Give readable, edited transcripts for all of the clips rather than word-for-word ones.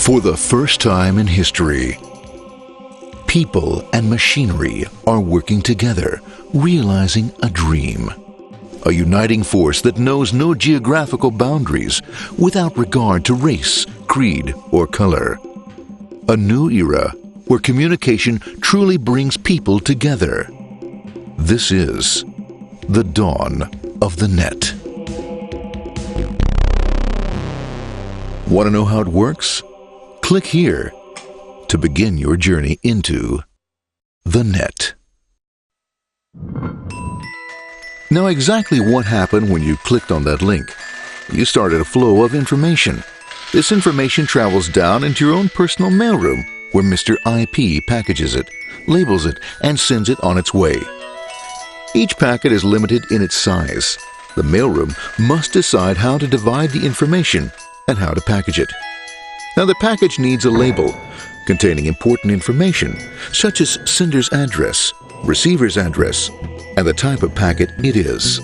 For the first time in history, people and machinery are working together, realizing a dream. A uniting force that knows no geographical boundaries without regard to race, creed, or color. A new era where communication truly brings people together. This is the dawn of the net. Want to know how it works? Click here to begin your journey into the net. Now, exactly what happened when you clicked on that link? You started a flow of information. This information travels down into your own personal mailroom, where Mr. IP packages it, labels it, and sends it on its way. Each packet is limited in its size. The mailroom must decide how to divide the information and how to package it. Now, the package needs a label containing important information, such as sender's address, receiver's address, and the type of packet it is.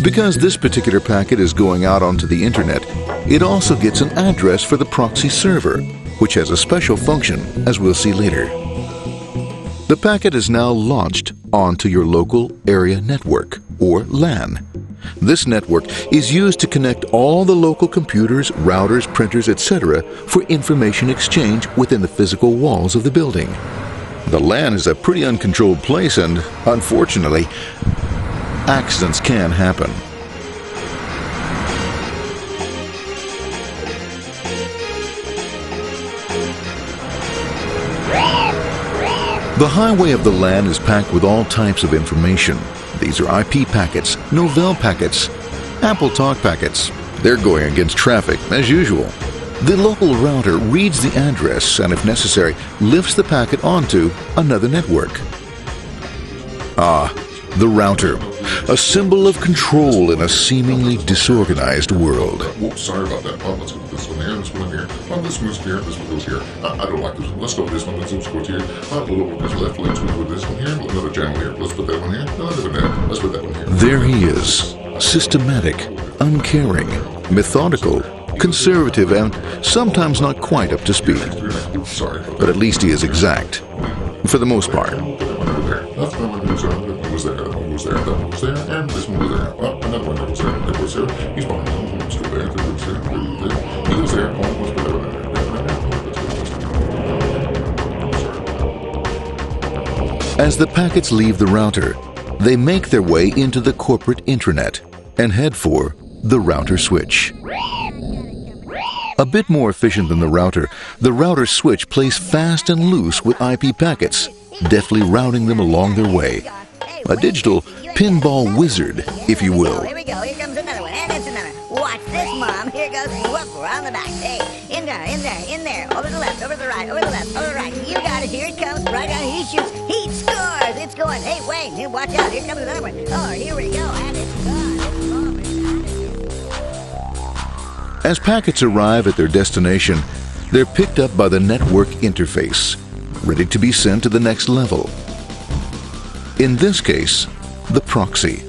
Because this particular packet is going out onto the internet, it also gets an address for the proxy server, which has a special function, as we'll see later. The packet is now launched onto your local area network, or LAN. This network is used to connect all the local computers, routers, printers, etc. for information exchange within the physical walls of the building. The LAN is a pretty uncontrolled place, and unfortunately, accidents can happen. The highway of the LAN is packed with all types of information. These are IP packets, Novell packets, Apple Talk packets. They're going against traffic, as usual. The local router reads the address and, if necessary, lifts the packet onto another network. The router, a symbol of control in a seemingly disorganized world. Whoops, sorry about that. Let's go with this one here, this one here. This one goes here, this one goes here. I don't like this one. Let's go with this one. Let's go here. A little bit this left. Let's go with this one here. Another channel here. Let's put that one here. Another one there. Let's put that one here. There he is, systematic, uncaring, methodical, conservative, and sometimes not quite up to speed. Sorry. But at least he is exact, for the most part. That's the one goes there. That one was there. That one was there. That one was there. And this one was there. Another one that was there. That was there. He's behind. That was there. That was there. He was there. Let's put that one there. As the packets leave the router, they make their way into the corporate intranet and head for the router switch. A bit more efficient than the router switch plays fast and loose with IP packets, deftly routing them along their way. A digital pinball wizard, if you will. Here we go. Here comes another one. And it's another. Watch this, Mom. Here goes. Whoop, around the back. Hey, in there, in there, in there. Over the left, over the right, over the left, over the right. You got it. Here it comes. Right on. He shoots. He scores. It's going. Hey, Wayne. Here, watch out. Here comes another one. Oh, here we go. And it's gone. As packets arrive at their destination, they're picked up by the network interface, ready to be sent to the next level. In this case, the proxy.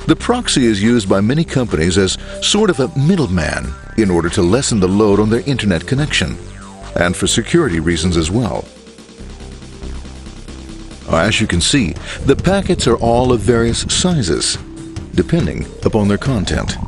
The proxy is used by many companies as sort of a middleman in order to lessen the load on their internet connection, and for security reasons as well. As you can see, the packets are all of various sizes, depending upon their content.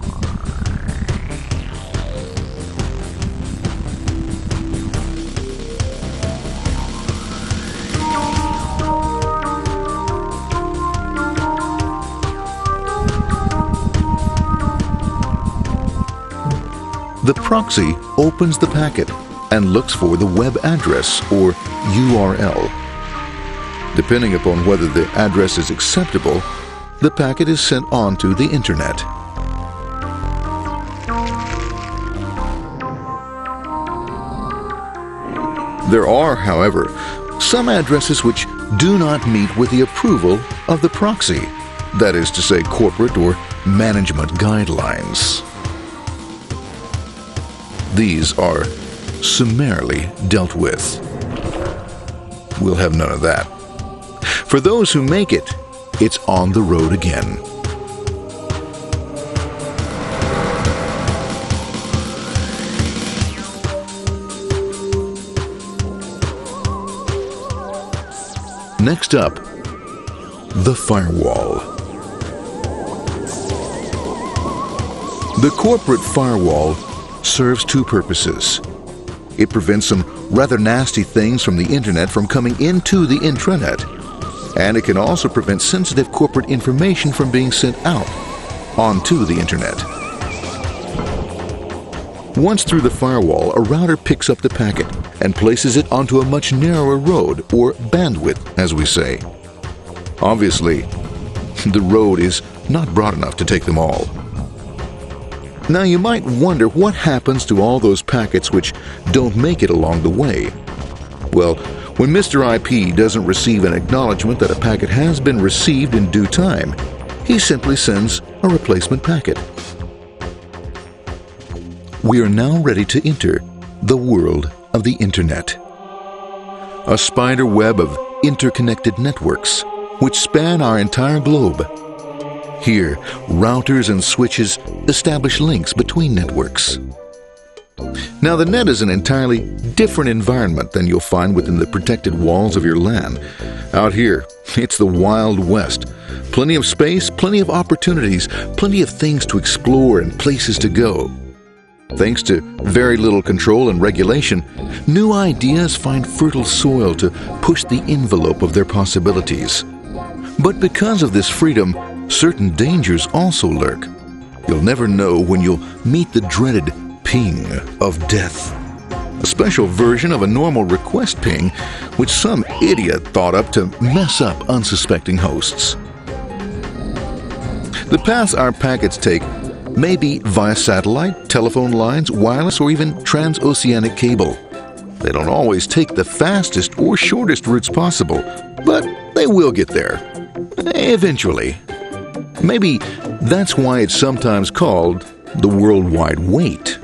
The proxy opens the packet and looks for the web address, or URL. Depending upon whether the address is acceptable, the packet is sent on to the internet. There are, however, some addresses which do not meet with the approval of the proxy, that is to say, corporate or management guidelines. these are summarily dealt with. We'll have none of that. For those who make it, it's on the road again. Next up, the firewall. The corporate firewall serves two purposes. It prevents some rather nasty things from the internet from coming into the intranet, and it can also prevent sensitive corporate information from being sent out onto the internet. Once through the firewall, a router picks up the packet and places it onto a much narrower road, or bandwidth, as we say. Obviously, the road is not broad enough to take them all. Now you might wonder what happens to all those packets which don't make it along the way. Well, when Mr. IP doesn't receive an acknowledgement that a packet has been received in due time, he simply sends a replacement packet. We are now ready to enter the world of the Internet. A spider web of interconnected networks which span our entire globe. Here, routers and switches establish links between networks. Now, the net is an entirely different environment than you'll find within the protected walls of your LAN. Out here, it's the Wild West. Plenty of space, plenty of opportunities, plenty of things to explore and places to go. Thanks to very little control and regulation, new ideas find fertile soil to push the envelope of their possibilities. But because of this freedom, certain dangers also lurk. You'll never know when you'll meet the dreaded ping of death. A special version of a normal request ping, which some idiot thought up to mess up unsuspecting hosts. The paths our packets take may be via satellite, telephone lines, wireless, or even transoceanic cable. They don't always take the fastest or shortest routes possible, but they will get there. Eventually. Maybe that's why it's sometimes called the worldwide wait.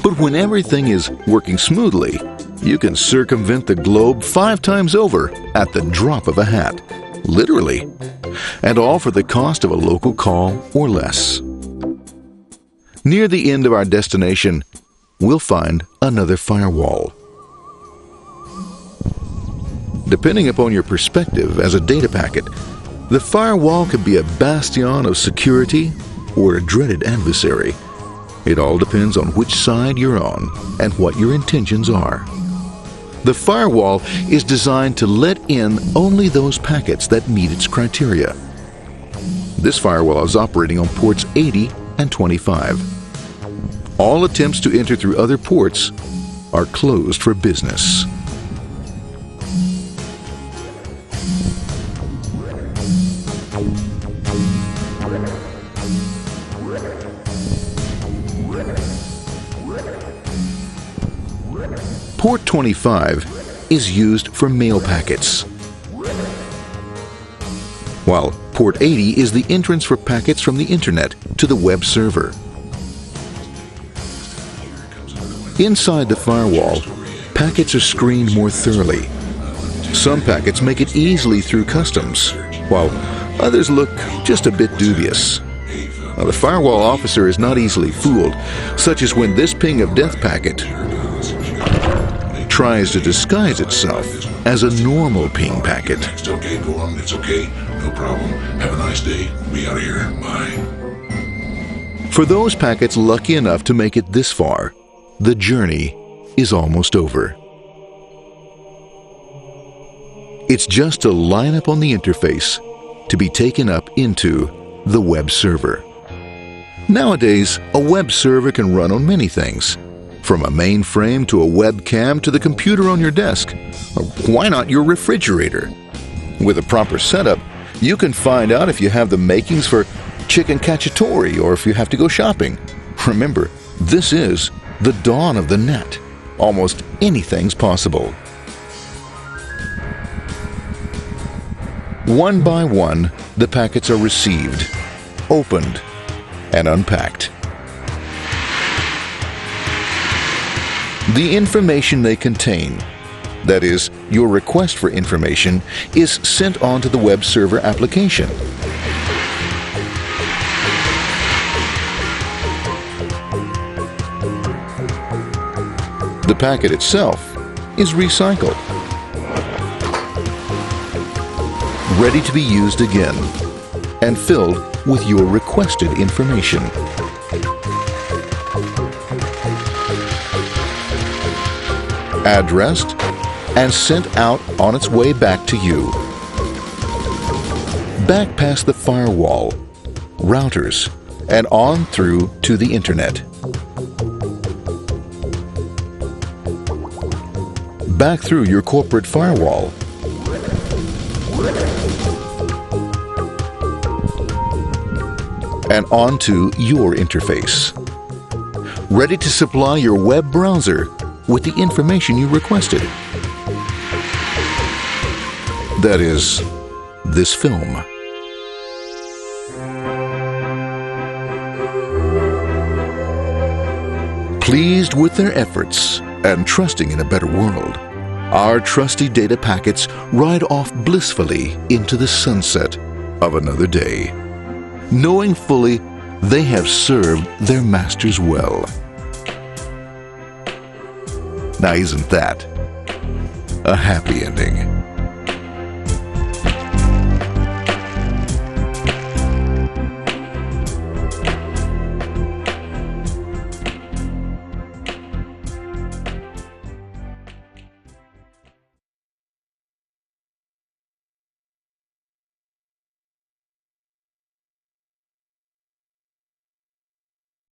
But when everything is working smoothly, you can circumvent the globe 5 times over at the drop of a hat. Literally. And all for the cost of a local call or less. Near the end of our destination, we'll find another firewall. Depending upon your perspective as a data packet, the firewall could be a bastion of security or a dreaded adversary. It all depends on which side you're on and what your intentions are. The firewall is designed to let in only those packets that meet its criteria. This firewall is operating on ports 80 and 25. All attempts to enter through other ports are closed for business. Port 25 is used for mail packets, while Port 80 is the entrance for packets from the Internet to the web server. Inside the firewall, packets are screened more thoroughly. Some packets make it easily through customs, while others look just a bit dubious. Now, the firewall officer is not easily fooled, such as when this ping of death packet tries to disguise itself as a normal ping packet. It's okay, go on, it's okay, no problem. Have a nice day, be out of here, bye. For those packets lucky enough to make it this far, the journey is almost over. It's just a line up on the interface to be taken up into the web server. Nowadays, a web server can run on many things, from a mainframe to a webcam to the computer on your desk, or why not your refrigerator? With a proper setup, you can find out if you have the makings for chicken cacciatore or if you have to go shopping. Remember, this is the dawn of the net. Almost anything's possible. One by one, the packets are received, opened, and unpacked. The information they contain, that is, your request for information, is sent on to the web server application. The packet itself is recycled, ready to be used again, and filled with your requested information. Addressed and sent out on its way back to you. Back past the firewall, routers, and on through to the internet. Back through your corporate firewall. And onto your interface. Ready to supply your web browser with the information you requested. That is, this film. Pleased with their efforts and trusting in a better world, our trusty data packets ride off blissfully into the sunset of another day, knowing fully they have served their masters well. Now, isn't that a happy ending?